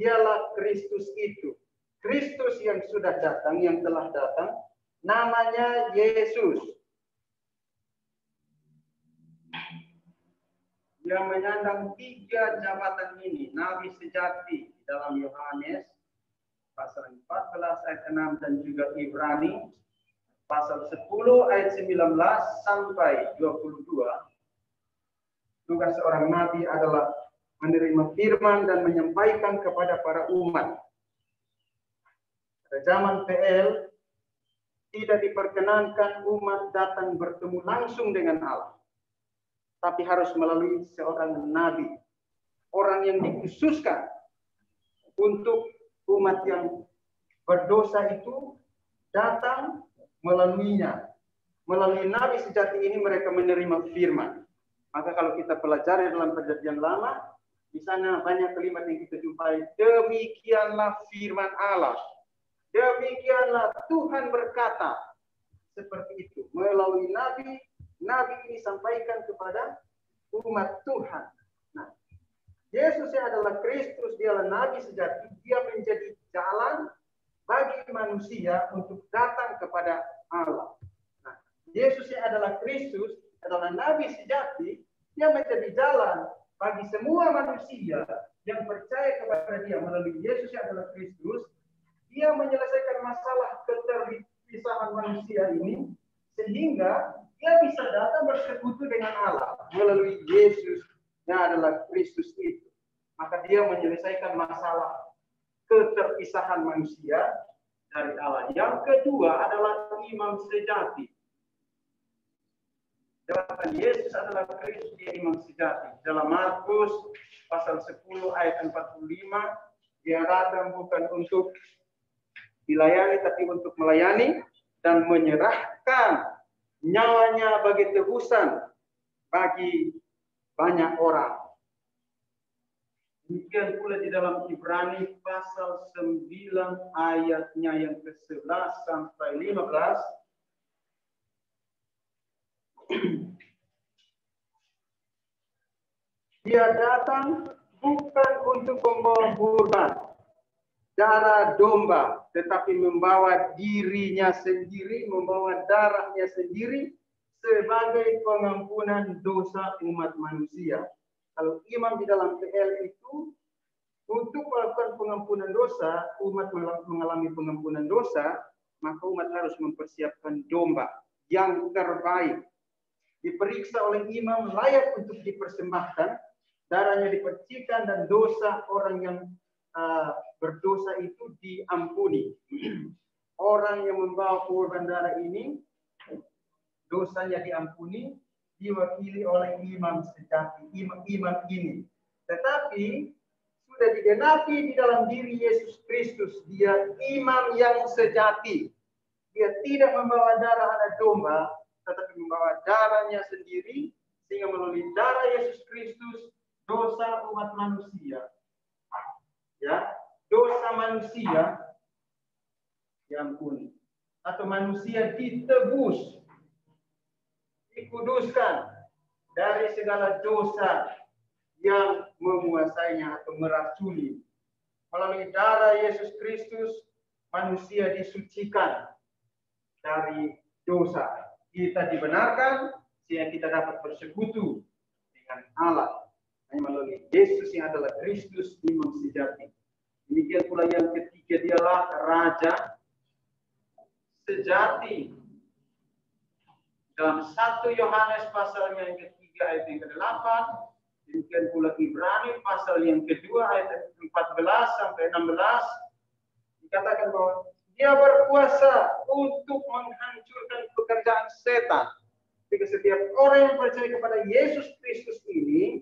Dialah Kristus itu. Kristus yang sudah datang, yang telah datang, namanya Yesus. Yang menyandang 3 jabatan ini, nabi sejati dalam Yohanes pasal 14 ayat 6 dan juga Ibrani pasal 10 ayat 19 sampai 22. Tugas seorang nabi adalah menerima firman dan menyampaikan kepada para umat. Pada zaman PL tidak diperkenankan umat datang bertemu langsung dengan Allah, tapi harus melalui seorang nabi, orang yang dikhususkan untuk umat yang berdosa itu datang melaluinya. Melalui nabi sejati ini mereka menerima firman. Maka kalau kita pelajari dalam perjanjian lama, di sana banyak kalimat yang kita jumpai. Demikianlah firman Allah. Demikianlah Tuhan berkata. Seperti itu. Melalui nabi, nabi ini sampaikan kepada umat Tuhan. Nah, Yesus yang adalah Kristus, dia adalah nabi sejati, dia menjadi jalan bagi manusia untuk datang kepada Allah. Nah, Yesus yang adalah Kristus, adalah nabi sejati, dia menjadi jalan bagi semua manusia yang percaya kepada dia melalui Yesus yang adalah Kristus. Dia menyelesaikan masalah keterlibatan manusia ini sehingga dia bisa datang bersekutu dengan Allah melalui Yesus yang adalah Kristus itu. Maka dia menyelesaikan masalah keterpisahan manusia dari Allah. Yang kedua adalah imam sejati. Dan Yesus adalah Kristus, dia imam sejati. Dalam Markus pasal 10 ayat 45, dia datang bukan untuk dilayani, tapi untuk melayani dan menyerahkan nyawanya bagi tebusan bagi banyak orang. Demikian pula di dalam Ibrani pasal 9 ayatnya yang ke-11 sampai 15. Dia datang bukan untuk membawa kurban darah domba, tetapi membawa dirinya sendiri, membawa darahnya sendiri sebagai pengampunan dosa umat manusia. Kalau imam di dalam PL itu untuk melakukan pengampunan dosa, umat mengalami pengampunan dosa, maka umat harus mempersiapkan domba yang terbaik. Diperiksa oleh imam layak untuk dipersembahkan, darahnya dipercikan dan dosa orang yang berdosa itu diampuni. Orang yang membawa korban darah ini, dosanya diampuni, diwakili oleh imam sejati, imam ini. Tetapi sudah digenapi di dalam diri Yesus Kristus, dia imam yang sejati. Dia tidak membawa darah anak domba, tetapi membawa darahnya sendiri, sehingga melalui darah Yesus Kristus dosa umat manusia, ya, dosa manusia diampuni, atau manusia ditebus, dikuduskan dari segala dosa yang menguasainya atau meracuni. Melalui darah Yesus Kristus, manusia disucikan dari dosa. Kita dibenarkan sehingga kita dapat bersekutu dengan Allah. Hanya melalui Yesus yang adalah Kristus, imam sejati. Demikian pula yang ketiga, dialah Raja sejati. Dalam 1 Yohanes pasalnya yang ketiga ayat yang ke-8, demikian pula Ibrani pasal yang kedua ayat 14 sampai 16, dikatakan bahwa dia berkuasa untuk menghancurkan pekerjaan setan. Jika setiap orang yang percaya kepada Yesus Kristus ini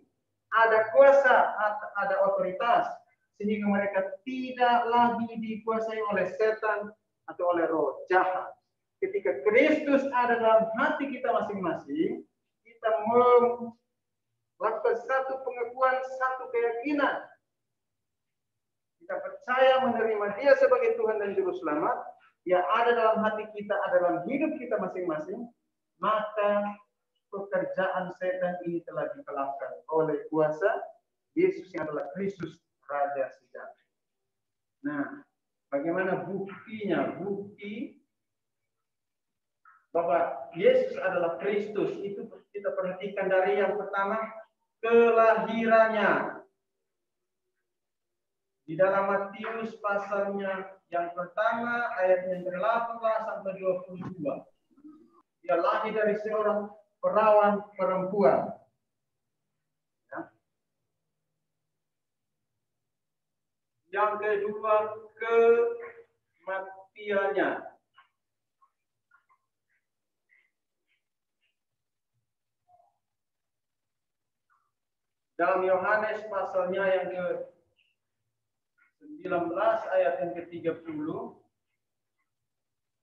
ada kuasa, ada otoritas, sehingga mereka tidak lagi dikuasai oleh setan atau oleh roh jahat. Ketika Kristus ada dalam hati kita masing-masing, kita melakukan satu pengakuan, satu keyakinan. Kita percaya menerima Dia sebagai Tuhan dan Juru Selamat, Dia ada dalam hati kita, ada dalam hidup kita masing-masing, maka pekerjaan setan ini telah dikalahkan oleh kuasa Yesus yang adalah Kristus, Raja sejati. Nah, bagaimana buktinya? Bukti bahwa Yesus adalah Kristus itu kita perhatikan dari yang pertama, kelahirannya. Di dalam Matius pasalnya yang pertama ayat yang ke-18 sampai 22. Dia lahir dari seorang perawan perempuan. Ya. Yang kedua, kematiannya. Dalam Yohanes pasalnya yang ke-19 ayat yang ke-30,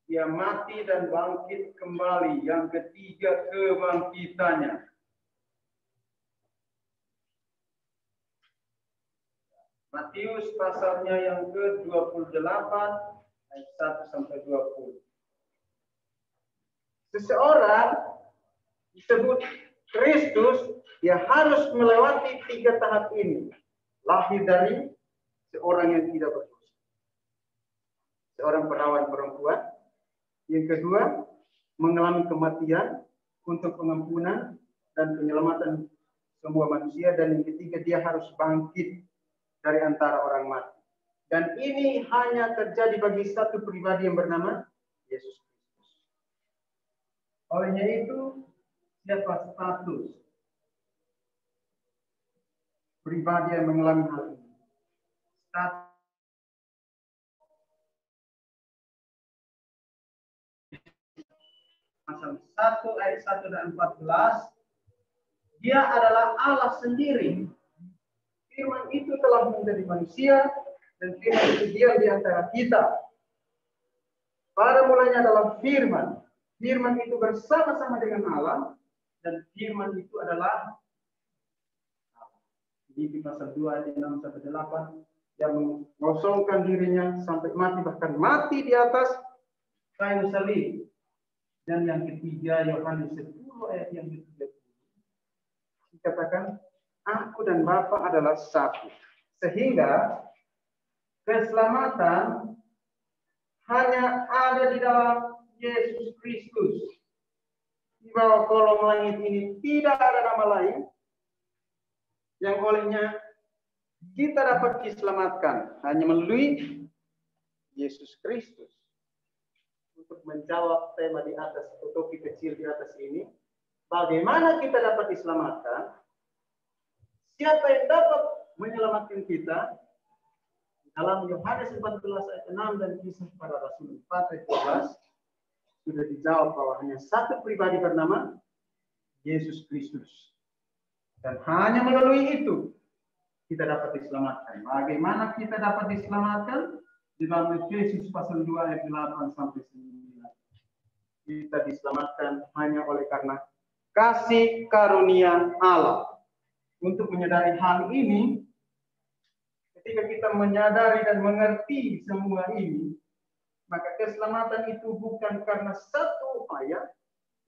dia mati dan bangkit kembali. Yang ketiga, kebangkitannya. Matius pasalnya yang ke-28 ayat 1 sampai 20. Seseorang disebut Kristus, dia harus melewati 3 tahap ini. Lahir dari seorang yang tidak berdosa, seorang perawan perempuan. Yang kedua, mengalami kematian untuk pengampunan dan penyelamatan semua manusia. Dan yang ketiga, dia harus bangkit dari antara orang mati. Dan ini hanya terjadi bagi satu pribadi yang bernama Yesus Kristus. Olehnya itu, siapa status pribadi yang mengalami hal ini? Status pasal 1 ayat 1 dan 14, dia adalah Allah sendiri. Firman itu telah menjadi manusia dan firman itu diam di antara kita. Pada mulanya adalah firman. Firman itu bersama-sama dengan Allah dan firman itu adalah di pasal 2 ayat 6 sampai 8 yang mengosongkan dirinya sampai mati, bahkan mati di atas kayu salib. Dan yang ketiga, Yohanes 10 ayat yang ke-30 dikatakan, aku dan Bapa adalah satu. Sehingga keselamatan hanya ada di dalam Yesus Kristus. Di bawah kolong langit ini tidak ada nama lain yang olehnya kita dapat diselamatkan, hanya melalui Yesus Kristus. Untuk menjawab tema di atas, topik kecil di atas ini, bagaimana kita dapat diselamatkan? Siapa yang dapat menyelamatkan kita? Dalam Yohanes 14 ayat 6 dan Kisah Para Rasul 4 ayat 12 sudah dijawab bahwa hanya satu pribadi bernama Yesus Kristus. Dan hanya melalui itu kita dapat diselamatkan. Bagaimana kita dapat diselamatkan? Di dalam Efesus pasal 2 ayat 8 sampai 9. Kita diselamatkan hanya oleh karena kasih karunia Allah. Untuk menyadari hal ini, ketika kita menyadari dan mengerti semua ini, maka keselamatan itu bukan karena satu upaya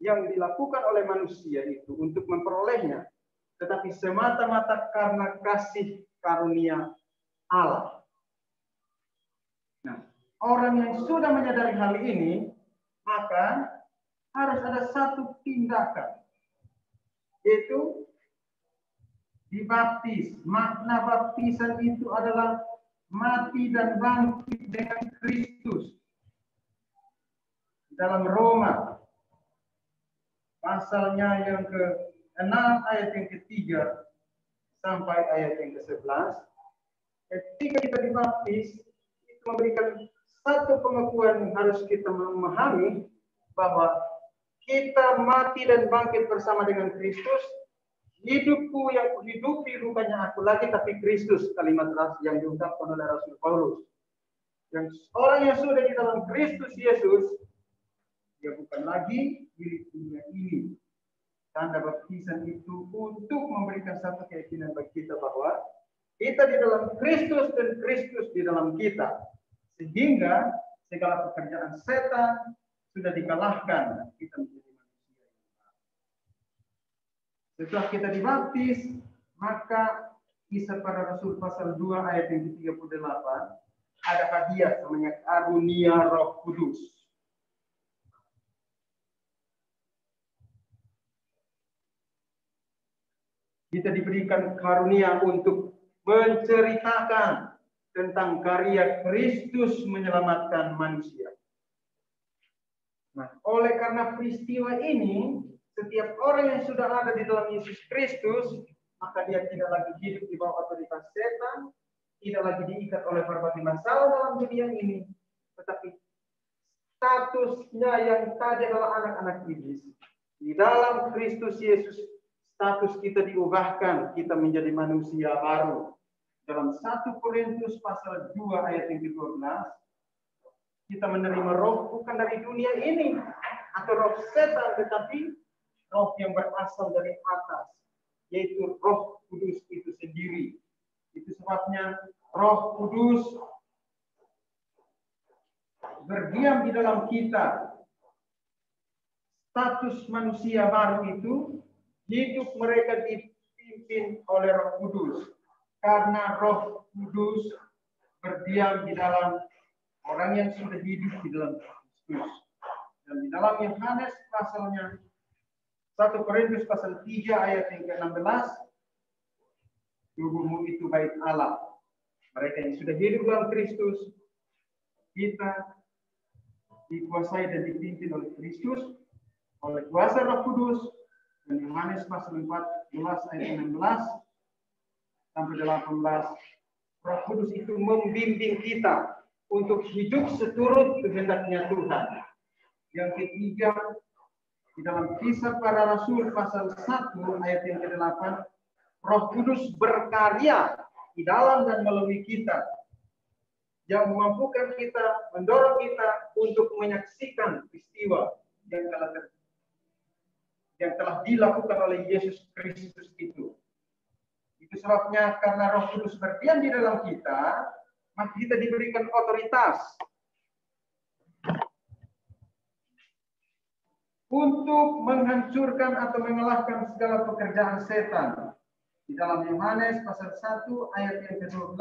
yang dilakukan oleh manusia itu untuk memperolehnya, tetapi semata-mata karena kasih karunia Allah. Nah, orang yang sudah menyadari hal ini, maka harus ada satu tindakan, yaitu dibaptis. Makna baptisan itu adalah mati dan bangkit dengan Kristus. Dalam Roma, pasalnya yang ke-6 ayat yang ke-3 sampai ayat yang ke-11, ketika kita dibaptis, itu memberikan satu pengakuan, harus kita memahami bahwa kita mati dan bangkit bersama dengan Kristus. Hidupku yang kuhidupi bukannya aku lagi, tapi Kristus, kalimat yang diungkapkan oleh Rasul Paulus. Yang orang yang sudah di dalam Kristus Yesus, dia bukan lagi milik dunia ini. Tanda baptisan itu untuk memberikan satu keyakinan bagi kita bahwa kita di dalam Kristus dan Kristus di dalam kita. Sehingga segala pekerjaan setan sudah dikalahkan dan kita menjadi manusia. Setelah kita dibaptis, maka Kisah Para Rasul pasal 2 ayat yang ke-38 ada hadiah namanya karunia Roh Kudus. Kita diberikan karunia untuk menceritakan tentang karya Kristus menyelamatkan manusia. Nah, oleh karena peristiwa ini, setiap orang yang sudah ada di dalam Yesus Kristus, maka dia tidak lagi hidup di bawah otoritas setan, tidak lagi diikat oleh berbagai masalah dalam dunia ini, tetapi statusnya yang tadi adalah anak-anak iblis. Di dalam Kristus Yesus, status kita diubahkan, kita menjadi manusia baru. Dalam 1 Korintus pasal 2 ayat yang ke-12, kita menerima roh bukan dari dunia ini atau roh setan, tetapi roh yang berasal dari atas, yaitu Roh Kudus itu sendiri. Itu sebabnya Roh Kudus berdiam di dalam kita. Status manusia baru itu, hidup mereka dipimpin oleh Roh Kudus. Karena Roh Kudus berdiam di dalam orang yang sudah hidup di dalam Kristus. Dan di dalam Yohanes pasalnya 1 Korintus pasal 3 ayat yang ke-16, tubuhmu itu bait Allah. Mereka yang sudah hidup dalam Kristus, kita dikuasai dan dipimpin oleh Kristus. oleh kuasa Roh Kudus. Dan Yohanes pasal 14 ayat 16 sampai 18, Roh Kudus itu membimbing kita untuk hidup seturut kehendaknya Tuhan. Yang ketiga, di dalam Kisah Para Rasul pasal 1 ayat yang ke-8, Roh Kudus berkarya di dalam dan melalui kita, yang memampukan kita, mendorong kita untuk menyaksikan peristiwa yang telah dilakukan oleh Yesus Kristus itu. Itu sebabnya karena Roh Kudus berdiam di dalam kita, maka kita diberikan otoritas untuk menghancurkan atau mengalahkan segala pekerjaan setan. Di dalam Yohanes pasal 1 ayat yang ke-12,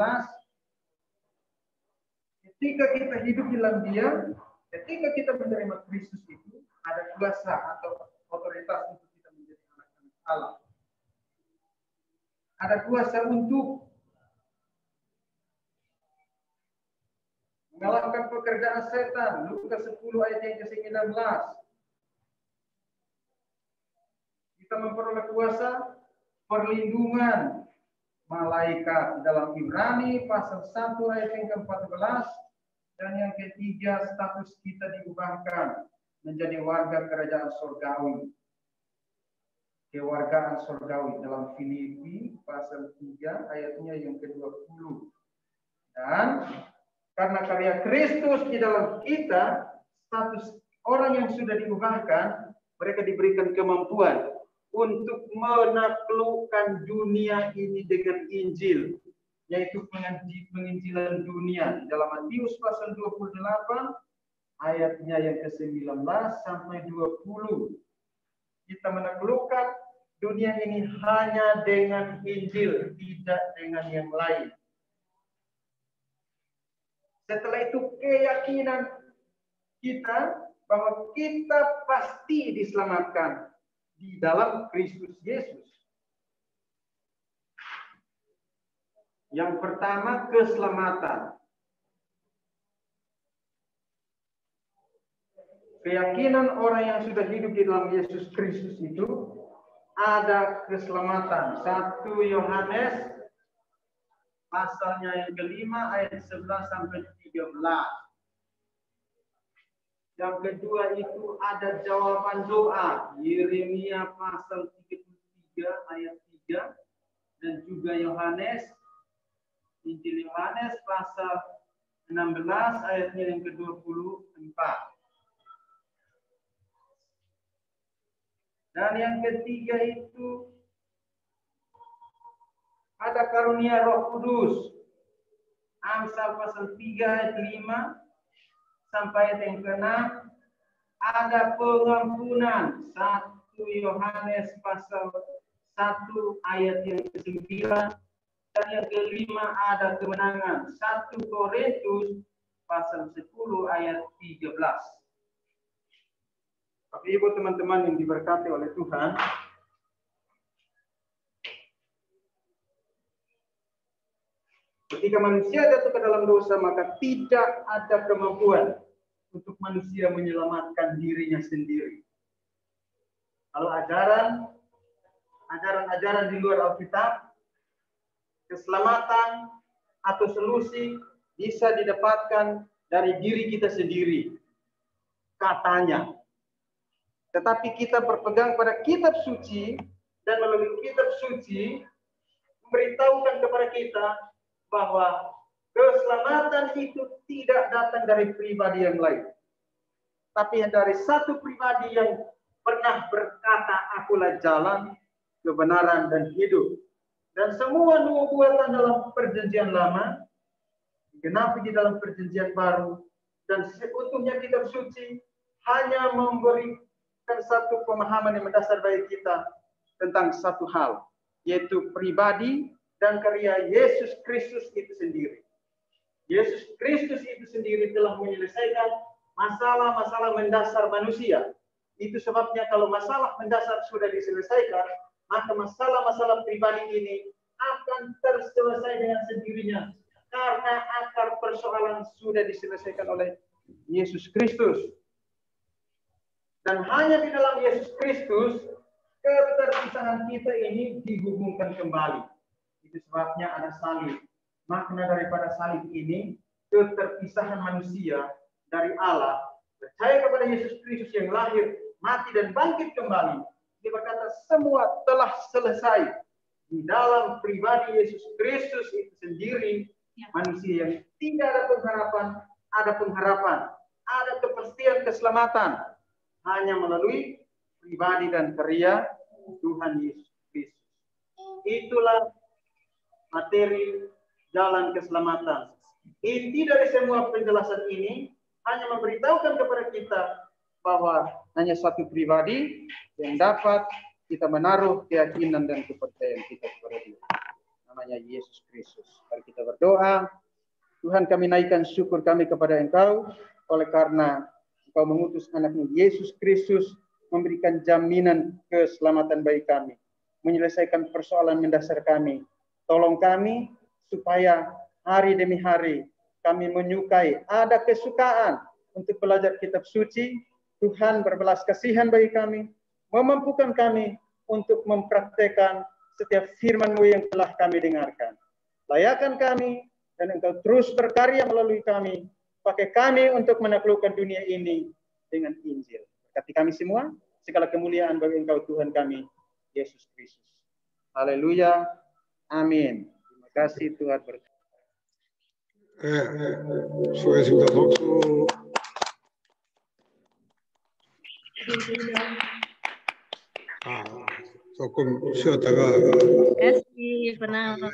ketika kita hidup di dalam Dia, ketika kita menerima Kristus itu, ada kuasa atau otoritas untuk kita menjadi anak-anak Allah. Ada kuasa untuk mengalahkan pekerjaan setan. Lukas 10 ayat yang ke-19. Kita memperoleh kuasa perlindungan malaikat. Dalam Ibrani pasal 1 ayat yang ke-14. Dan yang ketiga, status kita diubahkan menjadi warga kerajaan surgawi. Kewargaan surgawi dalam Filipi pasal 3 ayatnya yang ke-20. Dan karena karya Kristus di dalam kita, status orang yang sudah diubahkan, mereka diberikan kemampuan untuk menaklukkan dunia ini dengan Injil, yaitu penginjilan dunia. Dalam Matius pasal 28 ayatnya yang ke-19 sampai 20. Kita menaklukkan dunia ini hanya dengan Injil, tidak dengan yang lain. Setelah itu keyakinan kita bahwa kita pasti diselamatkan di dalam Kristus Yesus. Yang pertama, keselamatan. Keyakinan orang yang sudah hidup di dalam Yesus Kristus itu ada keselamatan. 1 Yohanes pasalnya yang ke-5 ayat 11 sampai 13. Yang kedua itu ada jawaban doa. Yeremia pasal 33 ayat 3 dan juga Yohanes, Injil Yohanes pasal 16 ayatnya yang ke-24. Dan yang ketiga itu ada karunia Roh Kudus. Amsal pasal 3 ayat 5 sampai ayat yang ke-6. Ada pengampunan. 1 Yohanes pasal 1 ayat yang ke-9. Dan yang ke-5 ada kemenangan. 1 Korintus pasal 10 ayat 13. Bapak Ibu teman-teman yang diberkati oleh Tuhan, ketika manusia jatuh ke dalam dosa, maka tidak ada kemampuan untuk manusia menyelamatkan dirinya sendiri. Kalau ajaran-ajaran di luar Alkitab, keselamatan atau solusi bisa didapatkan dari diri kita sendiri, katanya. Tetapi kita berpegang pada kitab suci, dan melalui kitab suci memberitahukan kepada kita bahwa keselamatan itu tidak datang dari pribadi yang lain, tapi dari satu pribadi yang pernah berkata, akulah jalan, kebenaran, dan hidup. Dan semua nubuatan dalam perjanjian lama digenapi di dalam perjanjian baru, dan seutuhnya kitab suci hanya memberikan satu pemahaman yang mendasar bagi kita tentang satu hal, yaitu pribadi dan karya Yesus Kristus itu sendiri. Yesus Kristus itu sendiri telah menyelesaikan masalah-masalah mendasar manusia. Itu sebabnya kalau masalah mendasar sudah diselesaikan, maka masalah-masalah pribadi ini akan terselesai dengan sendirinya. Karena akar persoalan sudah diselesaikan oleh Yesus Kristus. Dan hanya di dalam Yesus Kristus, keterpisahan kita ini dihubungkan kembali. Itu sebabnya ada salib. Makna daripada salib ini, keterpisahan manusia dari Allah, percaya kepada Yesus Kristus yang lahir, mati, dan bangkit kembali. Dia berkata, semua telah selesai. Di dalam pribadi Yesus Kristus itu sendiri, manusia yang tidak ada pengharapan, ada pengharapan, ada kepastian keselamatan. Hanya melalui pribadi dan karya Tuhan Yesus Kristus. Itulah materi jalan keselamatan. Inti dari semua penjelasan ini hanya memberitahukan kepada kita bahwa hanya satu pribadi yang dapat kita menaruh keyakinan dan kepercayaan kita kepada Dia. Namanya Yesus Kristus. Mari kita berdoa. Tuhan, kami naikkan syukur kami kepada Engkau oleh karena Engkau mengutus anak-Mu Yesus Kristus memberikan jaminan keselamatan bagi kami, menyelesaikan persoalan mendasar kami. Tolong kami supaya hari demi hari kami menyukai, ada kesukaan untuk belajar kitab suci. Tuhan berbelas kasihan bagi kami, memampukan kami untuk mempraktekkan setiap firman-Mu yang telah kami dengarkan. Layakan kami dan Engkau terus berkarya melalui kami. Pakai kami untuk menaklukkan dunia ini dengan Injil. Berkati kami semua, segala kemuliaan bagi Engkau Tuhan kami, Yesus Kristus. Haleluya. Amin. Terima kasih Tuhan berkati. 수고하셨습니다. 박수. 조금 쉬었다가 Terima kasih, Penawar.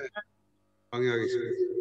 방해하겠습니다.